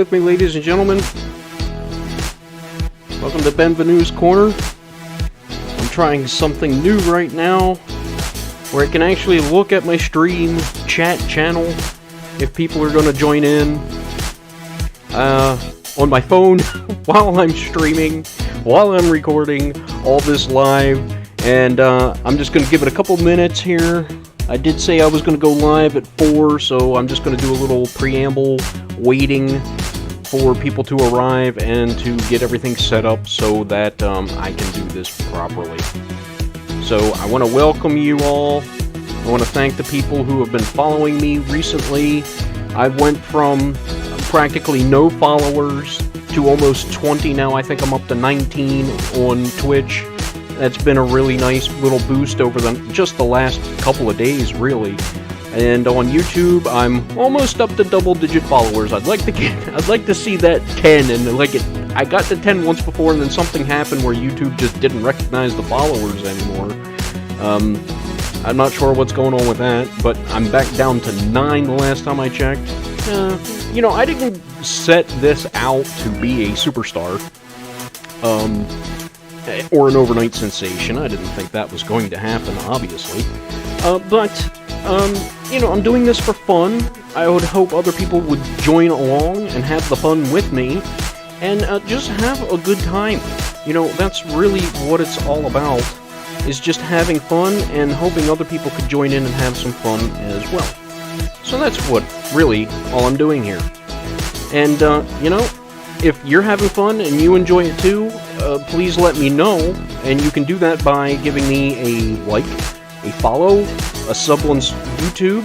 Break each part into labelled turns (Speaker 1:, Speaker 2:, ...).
Speaker 1: with me, ladies and gentlemen. Welcome to Benvenue's Corner. I'm trying something new right now, where I can actually look at my stream chat channel if people are going to join in on my phone while I'm streaming, while I'm recording all this live. And I'm just going to give it a couple minutes here. I did say I was going to go live at 4, so I'm just going to do a little preamble, waiting for people to arrive and to get everything set up so that I can do this properly. So I want to welcome you all. I want to thank the people who have been following me recently. I went from practically no followers to almost 20 now. I think I'm up to 19 on Twitch. That's been a really nice little boost over just the last couple of days, really. And on YouTube, I'm almost up to double-digit followers. I'd like to see that 10, and I got to 10 once before, and then something happened where YouTube just didn't recognize the followers anymore. I'm not sure what's going on with that, but I'm back down to 9 the last time I checked. I didn't set this out to be a superstar. Or an overnight sensation. I didn't think that was going to happen, obviously. I'm doing this for fun. I would hope other people would join along and have the fun with me, and just have a good time. That's really what it's all about, is just having fun and hoping other people could join in and have some fun as well. So that's what, really, all I'm doing here. And, if you're having fun and you enjoy it too, please let me know, and you can do that by giving me a like, a follow, a sub on YouTube.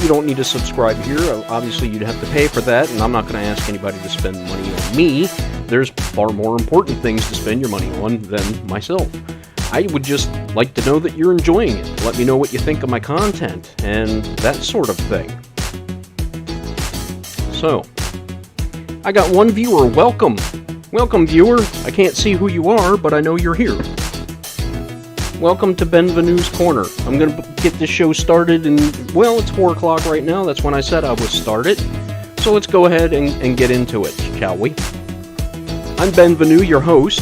Speaker 1: You don't need to subscribe here. Obviously, you'd have to pay for that, and I'm not going to ask anybody to spend money on me. There's far more important things to spend your money on than myself. I would just like to know that you're enjoying it. Let me know what you think of my content, and that sort of thing. So, I got one viewer. Welcome. Welcome, viewer. I can't see who you are, but I know you're here. Welcome to Benvenue's Corner. I'm going to get this show started, and, it's 4 o'clock right now. That's when I said I would start it. So let's go ahead and get into it, shall we? I'm Benvenue, your host,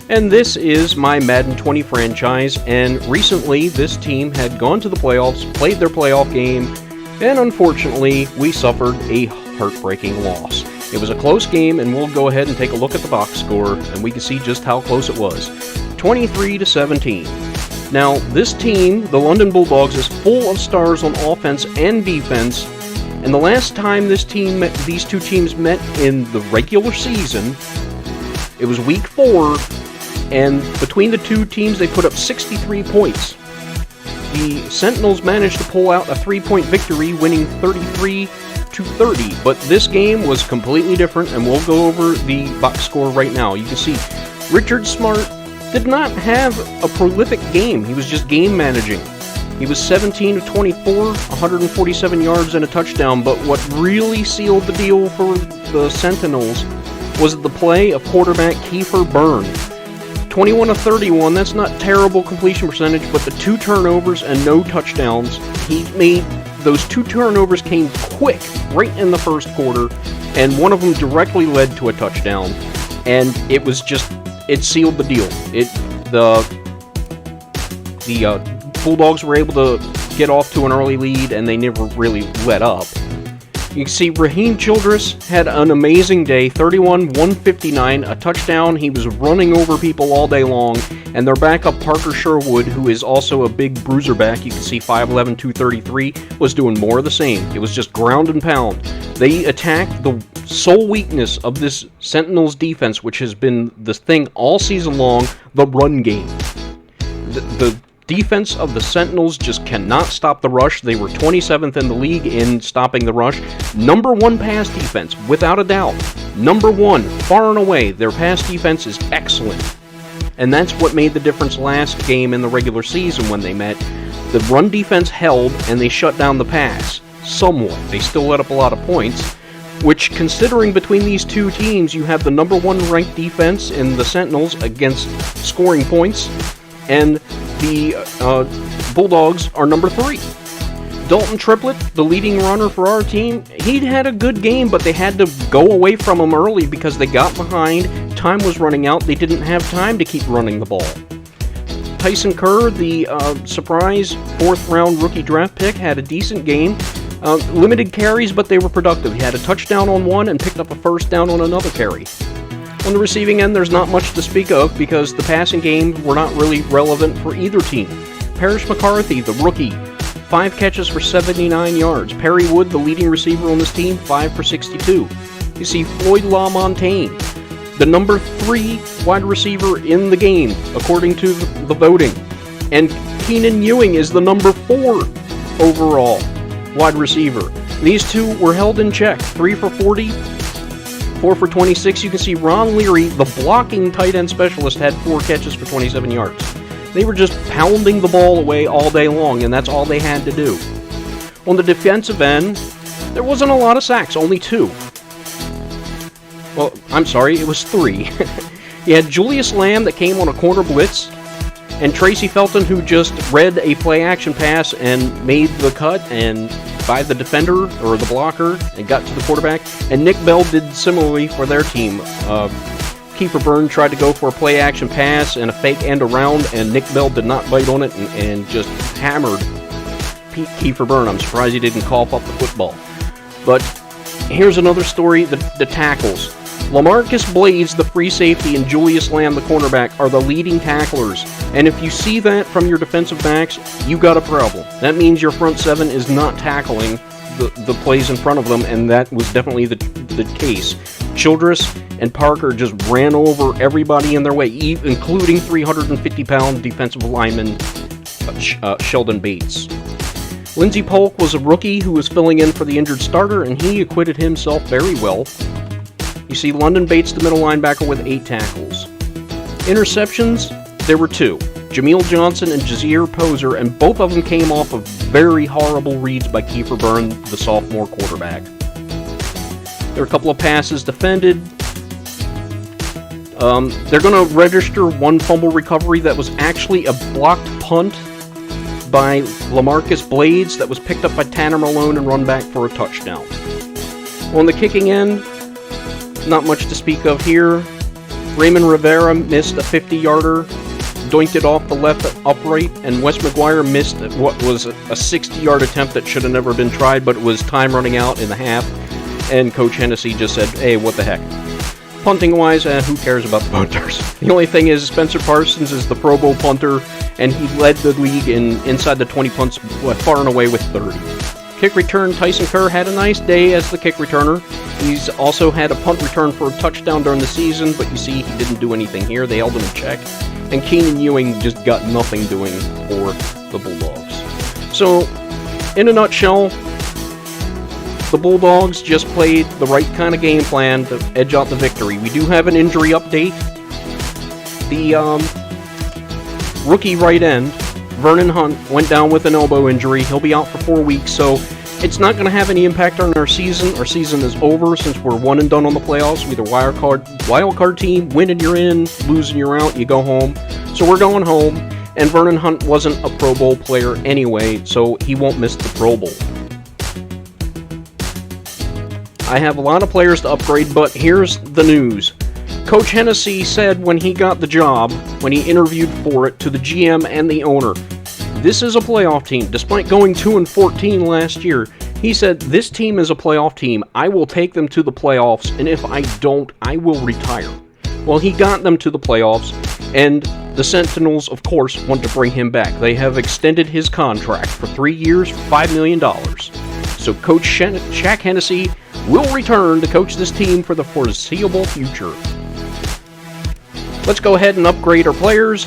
Speaker 1: and this is my Madden 20 franchise, and recently this team had gone to the playoffs, played their playoff game, and unfortunately we suffered a heartbreaking loss. It was a close game, and we'll go ahead and take a look at the box score, and we can see just how close it was. 23-17. Now, this team, the London Bulldogs, is full of stars on offense and defense, and the last time these two teams met in the regular season, it was Week 4, and between the two teams, they put up 63 points. The Sentinels managed to pull out a 3-point victory, winning 33-30, but this game was completely different, and we'll go over the box score right now. You can see Richard Smart did not have a prolific game. He was just game managing. He was 17-24, 147 yards and a touchdown, but what really sealed the deal for the Sentinels was the play of quarterback Kiefer Byrne. 21-31, that's not terrible completion percentage, but the 2 turnovers and no touchdowns, those 2 turnovers came quick, right in the first quarter, and one of them directly led to a touchdown, and it sealed the deal. The Bulldogs were able to get off to an early lead, and they never really let up. You can see Raheem Childress had an amazing day, 31, 159, a touchdown. He was running over people all day long, and their backup Parker Sherwood, who is also a big bruiser back, you can see 5'11", 233, was doing more of the same. It was just ground and pound. They attacked the sole weakness of this Sentinels defense, which has been the thing all season long, the run game. The defense of the Sentinels just cannot stop the rush. They were 27th in the league in stopping the rush. Number 1 pass defense, without a doubt. Number 1, far and away. Their pass defense is excellent. And that's what made the difference last game in the regular season when they met. The run defense held, and they shut down the pass. Somewhat. They still let up a lot of points, which, considering between these two teams, you have the number 1 ranked defense in the Sentinels against scoring points, and the Bulldogs are number 3. Dalton Triplett, the leading runner for our team, he'd had a good game, but they had to go away from him early because they got behind. Time was running out. They didn't have time to keep running the ball. Tyson Kerr, the surprise 4th-round rookie draft pick, had a decent game. Limited carries, but they were productive. He had a touchdown on one and picked up a first down on another carry. On the receiving end, there's not much to speak of because the passing games were not really relevant for either team. Parrish McCarthy, the rookie, 5 catches for 79 yards. Perry Wood, the leading receiver on this team, 5 for 62. You see Floyd LaMontagne, the number 3 wide receiver in the game, according to the voting. And Keenan Ewing is the number 4 overall wide receiver. These two were held in check. 3 for 40, 4 for 26. You can see Ron Leary, the blocking tight end specialist, had 4 catches for 27 yards. They were just pounding the ball away all day long, and that's all they had to do. On the defensive end, there wasn't a lot of sacks, only 2. Well, I'm sorry, it was 3. You had Julius Lamb that came on a corner blitz, and Tracy Felton, who just read a play-action pass and made the cut and by the defender or the blocker and got to the quarterback. And Nick Bell did similarly for their team. Kiefer Byrne tried to go for a play-action pass and a fake end around, and Nick Bell did not bite on it and just hammered Kiefer Byrne. I'm surprised he didn't cough up the football. But here's another story, the tackles. LaMarcus Blades, the free safety, and Julius Lamb, the cornerback, are the leading tacklers. And if you see that from your defensive backs, you got a problem. That means your front 7 is not tackling the plays in front of them, and that was definitely the case. Childress and Parker just ran over everybody in their way, including 350-pound defensive lineman Sheldon Bates. Lindsey Polk was a rookie who was filling in for the injured starter, and he acquitted himself very well. You see London Bates, the middle linebacker, with 8 tackles. Interceptions, there were 2. Jameel Johnson and Jazeer Poser, and both of them came off of very horrible reads by Kiefer Byrne, the sophomore quarterback. There were a couple of passes defended. They're going to register 1 fumble recovery that was actually a blocked punt by LaMarcus Blades that was picked up by Tanner Malone and run back for a touchdown. On the kicking end, not much to speak of here. Raymond Rivera missed a 50-yarder, doinked it off the left upright, and Wes McGuire missed what was a 60-yard attempt that should have never been tried, but it was time running out in the half, and Coach Hennessy just said, hey, what the heck. Punting-wise, who cares about the punters? The only thing is Spencer Parsons is the Pro Bowl punter, and he led the league in inside the 20 punts far and away with 30. Kick return, Tyson Kerr had a nice day as the kick returner. He's also had a punt return for a touchdown during the season, but you see he didn't do anything here. They held him in check. And Keenan Ewing just got nothing doing for the Bulldogs. So, in a nutshell, the Bulldogs just played the right kind of game plan to edge out the victory. We do have an injury update. The rookie right end, Vernon Hunt, went down with an elbow injury. He'll be out for 4 weeks, so it's not going to have any impact on our season. Our season is over since we're one and done on the playoffs. We're either wildcard team, win and you're in, lose and you're out, you go home. So we're going home, and Vernon Hunt wasn't a Pro Bowl player anyway, so he won't miss the Pro Bowl. I have a lot of players to upgrade, but here's the news. Coach Hennessy said when he got the job, when he interviewed for it, to the GM and the owner, this is a playoff team. Despite going 2-14 last year, he said, this team is a playoff team. I will take them to the playoffs, and if I don't, I will retire. Well, he got them to the playoffs, and the Sentinels, of course, want to bring him back. They have extended his contract for 3 years, $5 million. So Coach Shaq Hennessy will return to coach this team for the foreseeable future. Let's go ahead and upgrade our players.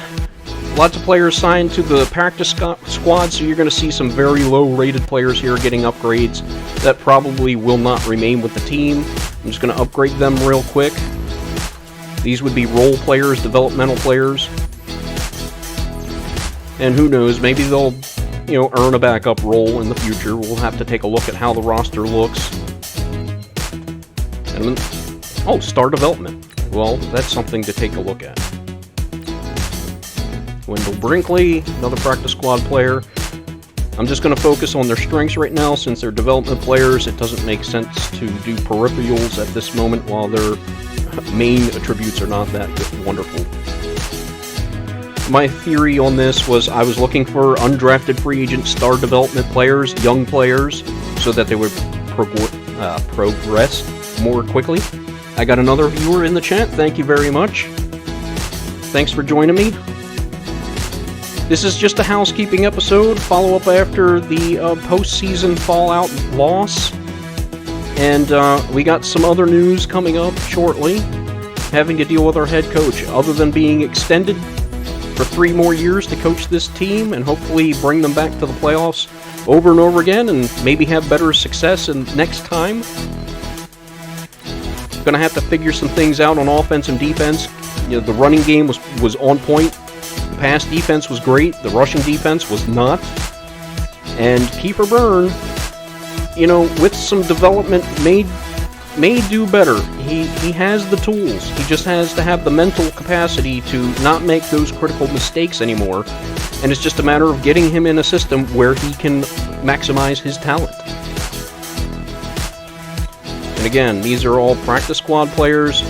Speaker 1: Lots of players signed to the practice squad, so you're going to see some very low-rated players here getting upgrades that probably will not remain with the team. I'm just going to upgrade them real quick. These would be role players, developmental players. And who knows, maybe they'll, earn a backup role in the future. We'll have to take a look at how the roster looks. And star development. Well, that's something to take a look at. Wendell Brinkley, another practice squad player. I'm just going to focus on their strengths right now. Since they're development players, it doesn't make sense to do peripherals at this moment while their main attributes are not that wonderful. My theory on this was I was looking for undrafted free agent star development players, young players, so that they would progress more quickly. I got another viewer in the chat. Thank you very much. Thanks for joining me. This is just a housekeeping episode, follow-up after the postseason Fallout loss. And we got some other news coming up shortly, having to deal with our head coach. Other than being extended for 3 more years to coach this team and hopefully bring them back to the playoffs over and over again and maybe have better success in next time. Gonna have to figure some things out on offense and defense. You know, the running game was on point. The pass defense was great. The rushing defense was not. And Kiefer Byrne, you know, with some development, may do better. He has the tools. He just has to have the mental capacity to not make those critical mistakes anymore. And it's just a matter of getting him in a system where he can maximize his talent. And again, these are all practice squad players.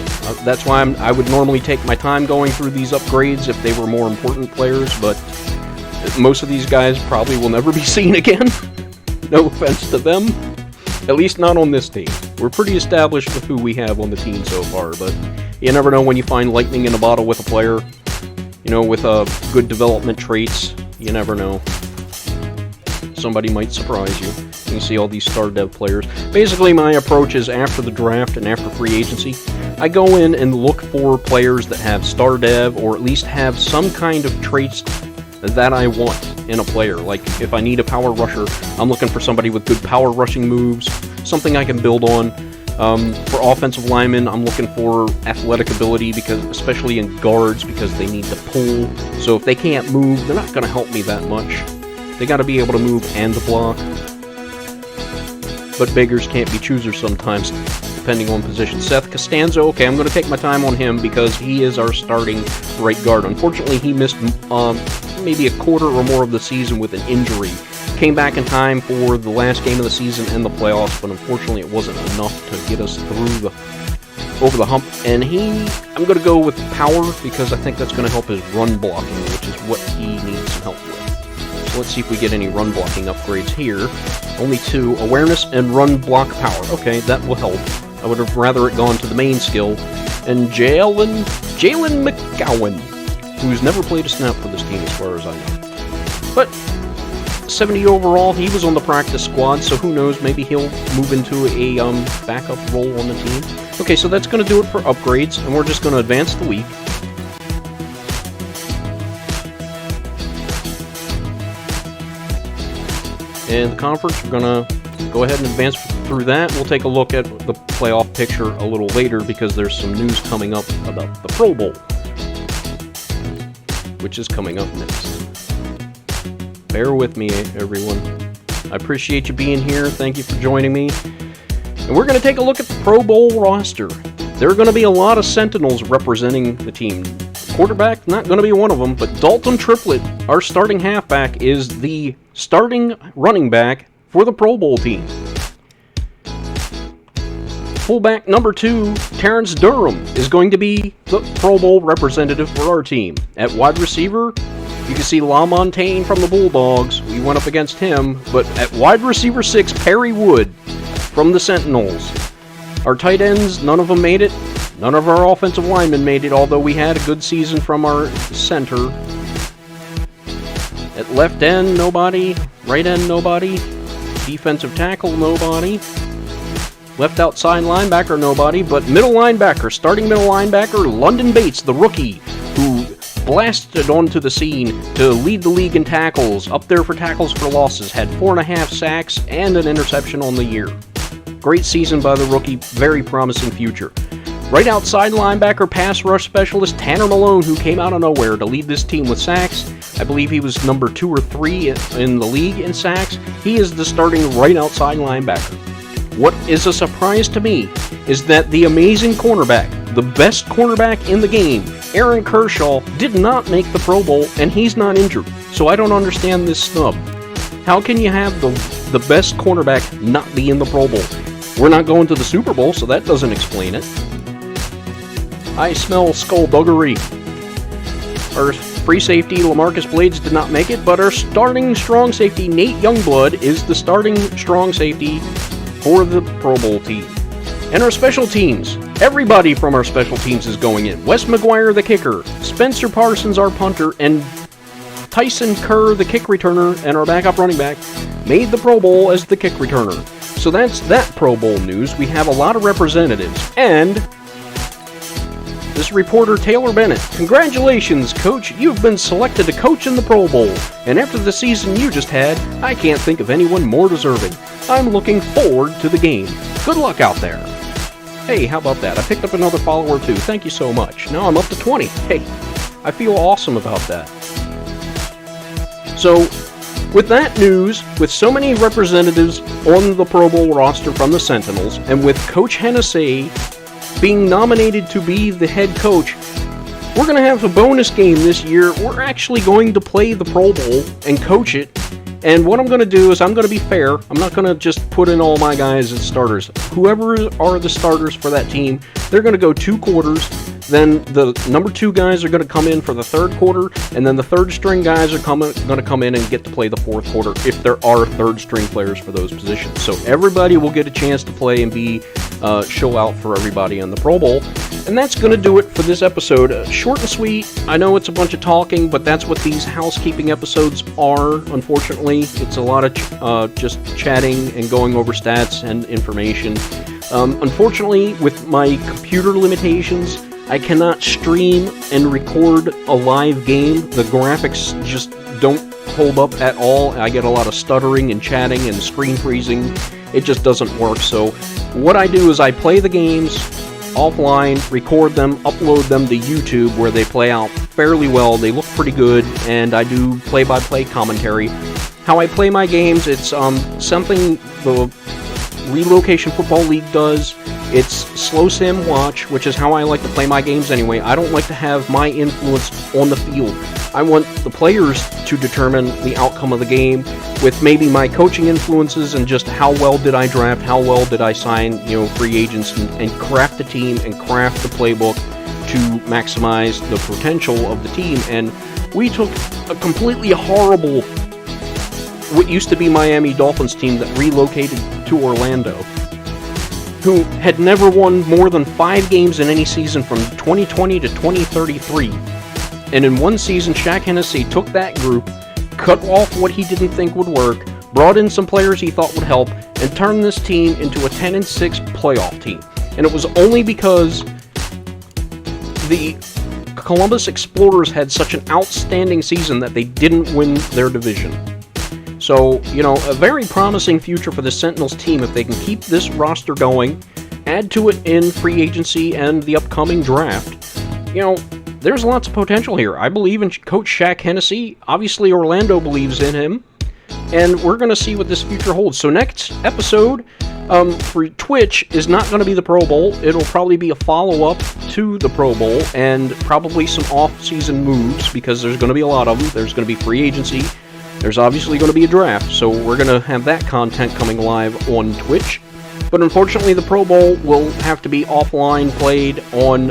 Speaker 1: That's why I would normally take my time going through these upgrades if they were more important players, but most of these guys probably will never be seen again. No offense to them. At least not on this team. We're pretty established with who we have on the team so far, but you never know when you find lightning in a bottle with a player. You know, with good development traits. You never know. Somebody might surprise you. You see all these star dev players. Basically, my approach is after the draft and after free agency, I go in and look for players that have star dev or at least have some kind of traits that I want in a player. Like, if I need a power rusher, I'm looking for somebody with good power rushing moves, something I can build on. For offensive linemen, I'm looking for athletic ability, because especially in guards, because they need to pull. So if they can't move, they're not going to help me that much. They got to be able to move and to block. But beggars can't be choosers sometimes, depending on position. Seth Costanzo, okay, I'm going to take my time on him because he is our starting right guard. Unfortunately, he missed maybe a quarter or more of the season with an injury. Came back in time for the last game of the season and the playoffs, but unfortunately it wasn't enough to get us through over the hump. And I'm going to go with power because I think that's going to help his run blocking, which is what he needs some help with. So let's see if we get any run blocking upgrades here. Only 2, awareness and run block power. Okay, that will help. I would have rather it gone to the main skill. And Jalen McGowan, who's never played a snap for this team as far as I know. But 70 overall, he was on the practice squad, so who knows, maybe he'll move into a backup role on the team. Okay, so that's going to do it for upgrades, and we're just going to advance the week. And the conference, we're going to go ahead and advance through that. We'll take a look at the playoff picture a little later because there's some news coming up about the Pro Bowl, which is coming up next. Bear with me, everyone. I appreciate you being here. Thank you for joining me. And we're going to take a look at the Pro Bowl roster. There are going to be a lot of Sentinels representing the team. Quarterback, not going to be one of them, but Dalton Triplett, our starting halfback, is the starting running back for the Pro Bowl team. Fullback number 2, Terrence Durham, is going to be the Pro Bowl representative for our team. At wide receiver, you can see LaMontagne from the Bulldogs. We went up against him. But at wide receiver 6, Perry Wood from the Sentinels. Our tight ends, none of them made it. None of our offensive linemen made it, although we had a good season from our center. At left end, nobody. Right end, nobody. Defensive tackle, nobody. Left outside linebacker, nobody. But middle linebacker, starting middle linebacker, London Bates, the rookie, who blasted onto the scene to lead the league in tackles, up there for tackles for losses, had 4.5 sacks and an interception on the year. Great season by the rookie, very promising future. Right outside linebacker, pass rush specialist Tanner Malone, who came out of nowhere to lead this team with sacks. I believe he was number 2 or 3 in the league in sacks. He is the starting right outside linebacker. What is a surprise to me is that the amazing cornerback, the best cornerback in the game, Aaron Kershaw, did not make the Pro Bowl, and he's not injured. So I don't understand this snub. How can you have the best cornerback not be in the Pro Bowl? We're not going to the Super Bowl, so that doesn't explain it. I smell skullduggery. Our free safety, LaMarcus Blades, did not make it, but our starting strong safety, Nate Youngblood, is the starting strong safety for the Pro Bowl team. And our special teams, everybody from our special teams is going in. Wes McGuire, the kicker, Spencer Parsons, our punter, and Tyson Kerr, the kick returner, and our backup running back, made the Pro Bowl as the kick returner. So that's that Pro Bowl news. We have a lot of representatives. And this reporter, Taylor Bennett, congratulations, Coach. You've been selected to coach in the Pro Bowl. And after the season you just had, I can't think of anyone more deserving. I'm looking forward to the game. Good luck out there. Hey, how about that? I picked up another follower too. Thank you so much. Now I'm up to 20. Hey, I feel awesome about that. So, with that news, with so many representatives on the Pro Bowl roster from the Sentinels, and with Coach Hennessy being nominated to be the head coach, we're going to have a bonus game this year. We're actually going to play the Pro Bowl and coach it. And what I'm going to do is I'm going to be fair. I'm not going to just put in all my guys as starters. Whoever are the starters for that team, they're going to go 2 quarters. Then the number 2 guys are going to come in for the 3rd quarter, and then the 3rd string guys are going to come in and get to play the 4th quarter if there are 3rd string players for those positions. So everybody will get a chance to play and be show out for everybody in the Pro Bowl. And that's going to do it for this episode. Short and sweet. I know it's a bunch of talking, but that's what these housekeeping episodes are, unfortunately. It's a lot of just chatting and going over stats and information. Unfortunately, with my computer limitations, I cannot stream and record a live game. The graphics just don't hold up at all. I get a lot of stuttering and chatting and screen freezing. It just doesn't work. So what I do is I play the games offline, record them, upload them to YouTube where they play out fairly well. They look pretty good, and I do play-by-play commentary. How I play my games, it's something the Relocation Football League does. It's slow sim watch, which is how I like to play my games anyway. I don't like to have my influence on the field. I want the players to determine the outcome of the game with maybe my coaching influences and just how well did I draft, how well did I sign, free agents, and craft the team and craft the playbook to maximize the potential of the team. And we took a completely horrible, what used to be Miami Dolphins team that relocated to Orlando, who had never won more than 5 games in any season from 2020 to 2033. And in one season, Shaq Hennessy took that group, cut off what he didn't think would work, brought in some players he thought would help, and turned this team into a 10-6 playoff team. And it was only because the Columbus Explorers had such an outstanding season that they didn't win their division. So, a very promising future for the Sentinels team if they can keep this roster going, add to it in free agency and the upcoming draft. There's lots of potential here. I believe in Coach Shaq Hennessy. Obviously, Orlando believes in him. And we're going to see what this future holds. So next episode for Twitch is not going to be the Pro Bowl. It'll probably be a follow-up to the Pro Bowl and probably some off-season moves because there's going to be a lot of them. There's going to be free agency. There's obviously going to be a draft, so we're going to have that content coming live on Twitch. But unfortunately, the Pro Bowl will have to be offline played on,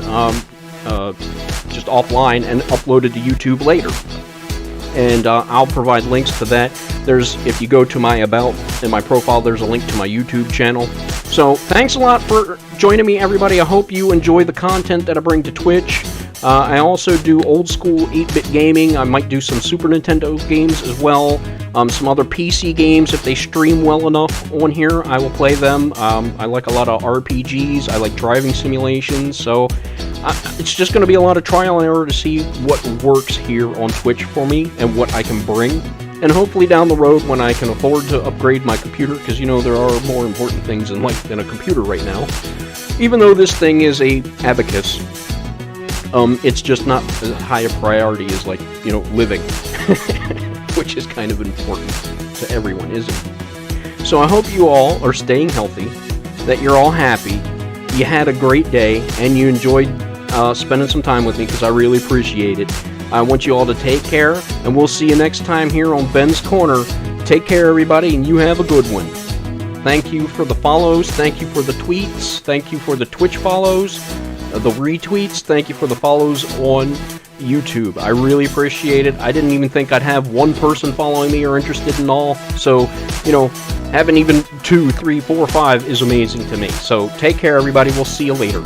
Speaker 1: just offline and uploaded to YouTube later. And I'll provide links to that. If you go to my About in my profile, there's a link to my YouTube channel. So thanks a lot for joining me, everybody. I hope you enjoy the content that I bring to Twitch. I also do old school 8-bit gaming. I might do some Super Nintendo games as well. Some other PC games, if they stream well enough on here, I will play them. I like a lot of RPGs. I like driving simulations. So it's just going to be a lot of trial and error to see what works here on Twitch for me and what I can bring. And hopefully down the road when I can afford to upgrade my computer, because there are more important things in life than a computer right now. Even though this thing is a abacus, it's just not as high a priority as, living, which is kind of important to everyone, isn't it? So I hope you all are staying healthy, that you're all happy, you had a great day, and you enjoyed spending some time with me, because I really appreciate it. I want you all to take care, and we'll see you next time here on Ben's Corner. take care, everybody, and you have a good one. Thank you for the follows. Thank you for the tweets. Thank you for the Twitch follows, the retweets. Thank you for the follows on YouTube. I really appreciate it. I didn't even think I'd have one person following me or interested in all. So, you know, having even 2, 3, 4, 5 is amazing to me. So take care, everybody. We'll see you later.